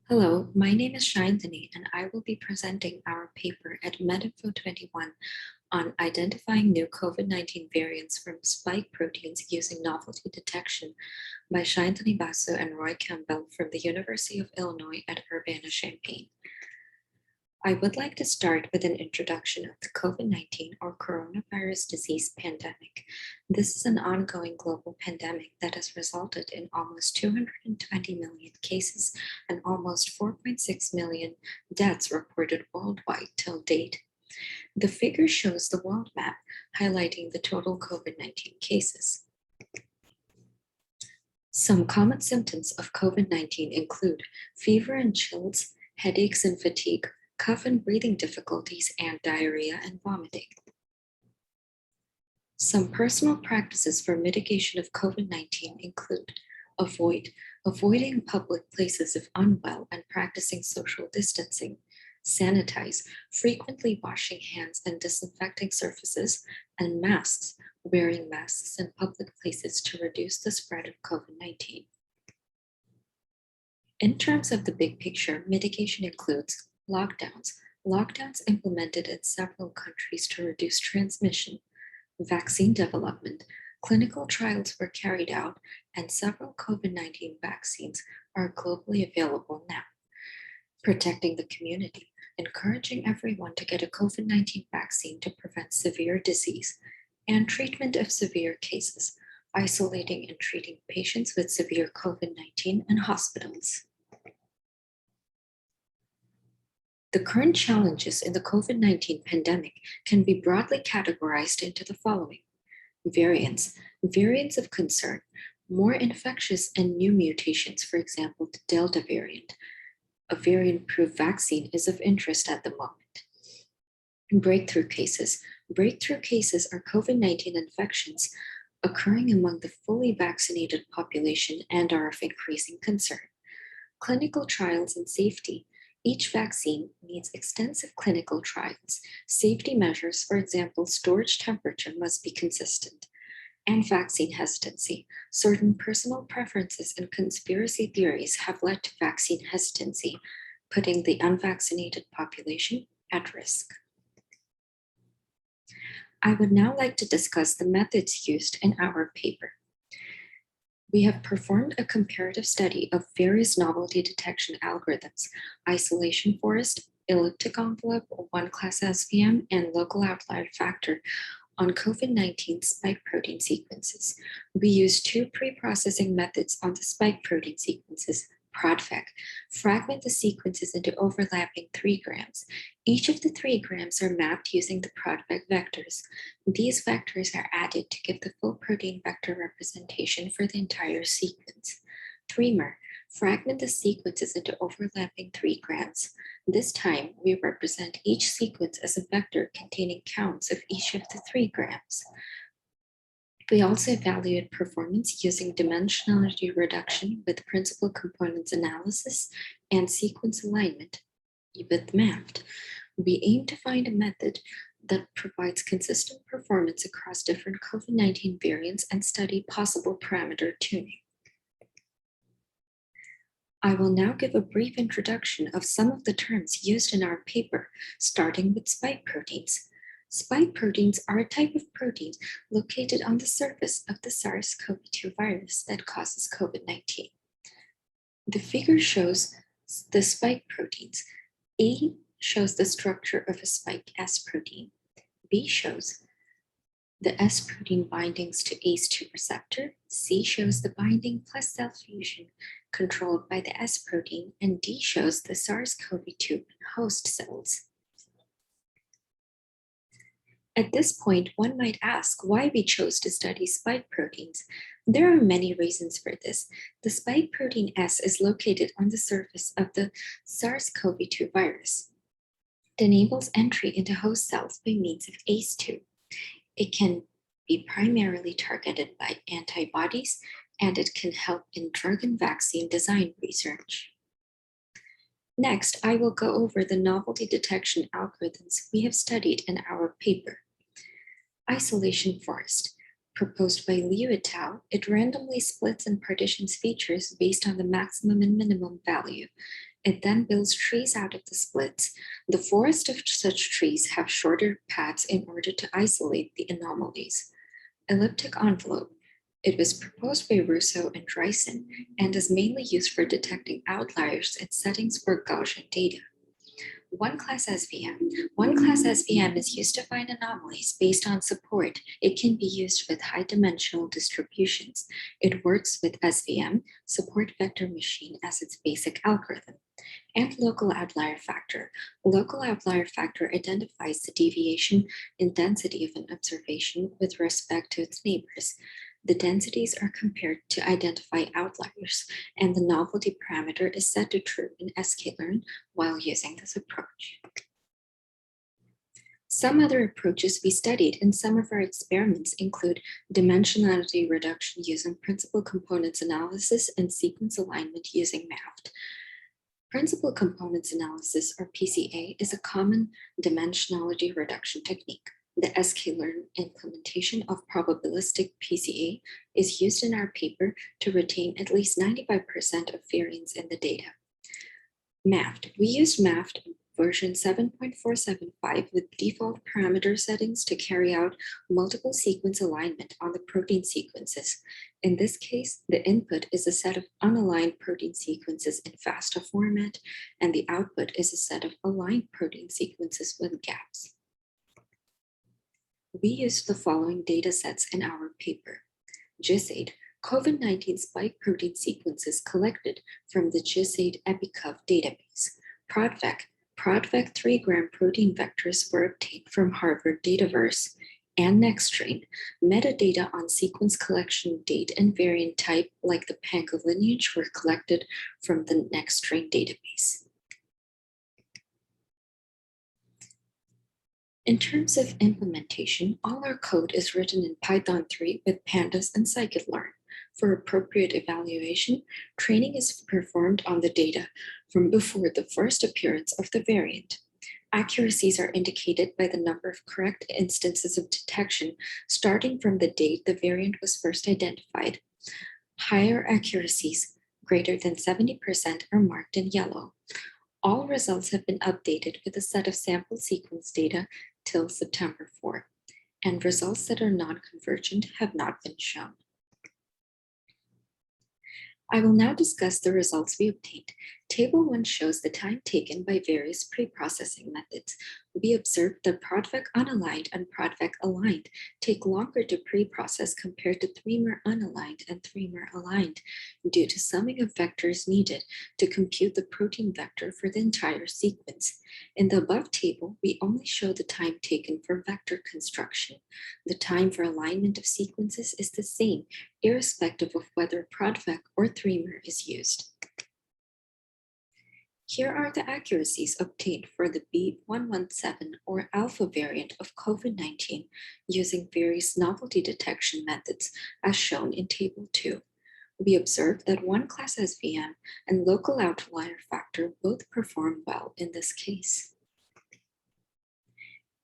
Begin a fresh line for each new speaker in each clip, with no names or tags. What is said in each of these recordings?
Hello, my name is Shanthani, and I will be presenting our paper at MedInfo 21 on identifying new COVID-19 variants from spike proteins using novelty detection by Shanthani Basu and Roy Campbell from the University of Illinois at Urbana-Champaign. I would like to start with an introduction of the COVID-19 or coronavirus disease pandemic. This is an ongoing global pandemic that has resulted in almost 220 million cases and almost 4.6 million deaths reported worldwide till date. The figure shows the world map highlighting the total COVID-19 cases. Some common symptoms of COVID-19 include fever and chills, headaches and fatigue, cough and breathing difficulties, and diarrhea and vomiting. Some personal practices for mitigation of COVID-19 include avoiding public places if unwell and practicing social distancing, sanitize, frequently washing hands and disinfecting surfaces, and masks, wearing masks in public places to reduce the spread of COVID-19. In terms of the big picture, mitigation includes lockdowns implemented in several countries to reduce transmission, vaccine development, clinical trials were carried out, and several COVID-19 vaccines are globally available now. Protecting the community, encouraging everyone to get a COVID-19 vaccine to prevent severe disease, and treatment of severe cases, isolating and treating patients with severe COVID-19 in hospitals. The current challenges in the COVID-19 pandemic can be broadly categorized into the following. Variants of concern, more infectious and new mutations, for example, the Delta variant. A variant-proof vaccine is of interest at the moment. Breakthrough cases are COVID-19 infections occurring among the fully vaccinated population and are of increasing concern. Clinical trials and safety. Each vaccine needs extensive clinical trials. Safety measures, for example, storage temperature, must be consistent. And vaccine hesitancy. Certain personal preferences and conspiracy theories have led to vaccine hesitancy, putting the unvaccinated population at risk. I would now like to discuss the methods used in our paper. We have performed a comparative study of various novelty detection algorithms, isolation forest, elliptic envelope, one-class SVM, and local outlier factor on COVID-19 spike protein sequences. We use two pre-processing methods on the spike protein sequences. ProdVec, fragment the sequences into overlapping 3 grams. Each of the 3 grams are mapped using the ProdVec vectors. These vectors are added to give the full protein vector representation for the entire sequence. 3mer, fragment the sequences into overlapping 3 grams. This time, we represent each sequence as a vector containing counts of each of the 3 grams. We also evaluate performance using dimensionality reduction with principal components analysis and sequence alignment with MAFT. We aim to find a method that provides consistent performance across different COVID-19 variants and study possible parameter tuning. I will now give a brief introduction of some of the terms used in our paper, starting with spike proteins. Spike proteins are a type of protein located on the surface of the SARS-CoV-2 virus that causes COVID-19. The figure shows the spike proteins. A shows the structure of a spike S protein. B shows the S protein bindings to ACE2 receptor. C shows the binding plus cell fusion controlled by the S protein, and D shows the SARS-CoV-2 host cells. At this point, one might ask why we chose to study spike proteins. There are many reasons for this. The spike protein S is located on the surface of the SARS-CoV-2 virus. It enables entry into host cells by means of ACE2. It can be primarily targeted by antibodies, and it can help in drug and vaccine design research. Next, I will go over the novelty detection algorithms we have studied in our paper. Isolation forest. Proposed by Liu et al., it randomly splits and partitions features based on the maximum and minimum value. It then builds trees out of the splits. The forest of such trees have shorter paths in order to isolate the anomalies. Elliptic envelope. It was proposed by Russo and Dreisen and is mainly used for detecting outliers in settings for Gaussian data. One-class SVM. One-class SVM is used to find anomalies based on support. It can be used with high-dimensional distributions. It works with SVM, support vector machine, as its basic algorithm, and local outlier factor. Local outlier factor identifies the deviation in density of an observation with respect to its neighbors. The densities are compared to identify outliers, and the novelty parameter is set to true in sklearn while using this approach. Some other approaches we studied in some of our experiments include dimensionality reduction using principal components analysis and sequence alignment using MAFT. Principal components analysis, or PCA, is a common dimensionality reduction technique. The sklearn implementation of probabilistic PCA is used in our paper to retain at least 95% of variance in the data. MAFT. We used MAFT version 7.475 with default parameter settings to carry out multiple sequence alignment on the protein sequences. In this case, the input is a set of unaligned protein sequences in FASTA format, and the output is a set of aligned protein sequences with gaps. We used the following data sets in our paper. GIS8, COVID-19 spike protein sequences collected from the GIS8 EpiCov database. ProdVec 3-gram protein vectors were obtained from Harvard Dataverse. And NextStrain, metadata on sequence collection date and variant type, like the Pango lineage, were collected from the NextStrain database. In terms of implementation, all our code is written in Python 3 with pandas and scikit-learn. For appropriate evaluation, training is performed on the data from before the first appearance of the variant. Accuracies are indicated by the number of correct instances of detection starting from the date the variant was first identified. Higher accuracies, greater than 70%, are marked in yellow. All results have been updated with a set of sample sequence data till September 4, and results that are non-convergent have not been shown. I will now discuss the results we obtained. Table 1 shows the time taken by various pre-processing methods. We observed that ProdVec unaligned and ProdVec aligned take longer to pre-process compared to 3-mer unaligned and 3-mer aligned due to summing of vectors needed to compute the protein vector for the entire sequence. In the above table, we only show the time taken for vector construction. The time for alignment of sequences is the same, irrespective of whether ProdVec or 3-mer is used. Here are the accuracies obtained for the B117 or alpha variant of COVID-19 using various novelty detection methods as shown in Table 2. We observed that one-class SVM and local outlier factor both perform well in this case.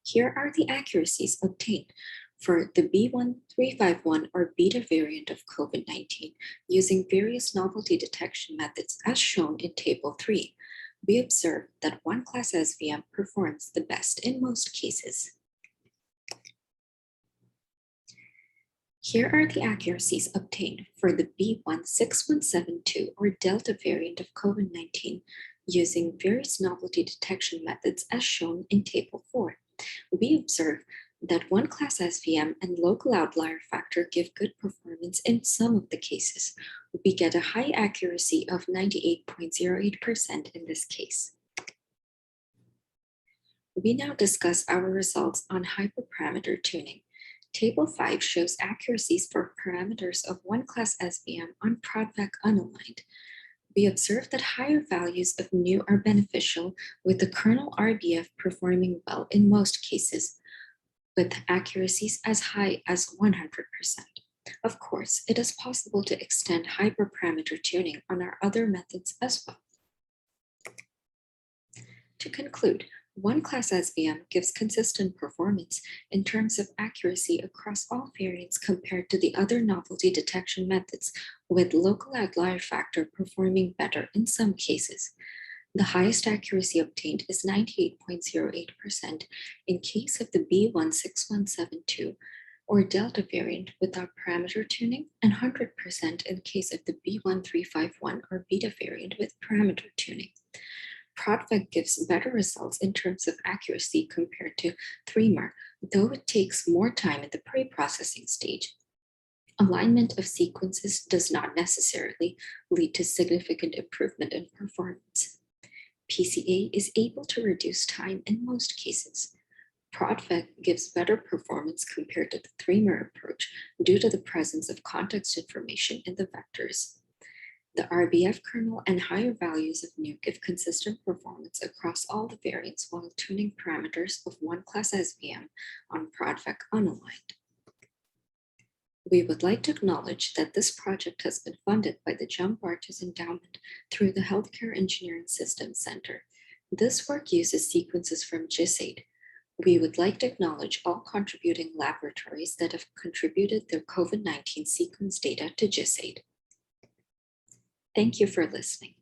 Here are the accuracies obtained for the B1351 or beta variant of COVID-19 using various novelty detection methods as shown in Table 3. We observe that one-class SVM performs the best in most cases. Here are the accuracies obtained for the B16172 or Delta variant of COVID-19 using various novelty detection methods as shown in Table 4. We observe that one-class SVM and local outlier factor give good performance in some of the cases. We get a high accuracy of 98.08% in this case. We now discuss our results on hyperparameter tuning. Table 5 shows accuracies for parameters of one-class SVM on ProdVec unaligned. We observe that higher values of nu are beneficial, with the kernel RBF performing well in most cases, with accuracies as high as 100%. Of course, it is possible to extend hyperparameter tuning on our other methods as well. To conclude, one-class SVM gives consistent performance in terms of accuracy across all variants compared to the other novelty detection methods, with local outlier factor performing better in some cases. The highest accuracy obtained is 98.08% in case of the B16172 or Delta variant without parameter tuning, and 100% in case of the B1351 or Beta variant with parameter tuning. ProdVec gives better results in terms of accuracy compared to 3-mer, though it takes more time at the pre-processing stage. Alignment of sequences does not necessarily lead to significant improvement in performance. PCA is able to reduce time in most cases. ProdVec gives better performance compared to the 3-mer approach due to the presence of context information in the vectors. The RBF kernel and higher values of nu give consistent performance across all the variants while tuning parameters of one-class SVM on ProdVec unaligned. We would like to acknowledge that this project has been funded by the John Bartus Endowment through the Healthcare Engineering Systems Center. This work uses sequences from GISAID. We would like to acknowledge all contributing laboratories that have contributed their COVID-19 sequence data to GISAID. Thank you for listening.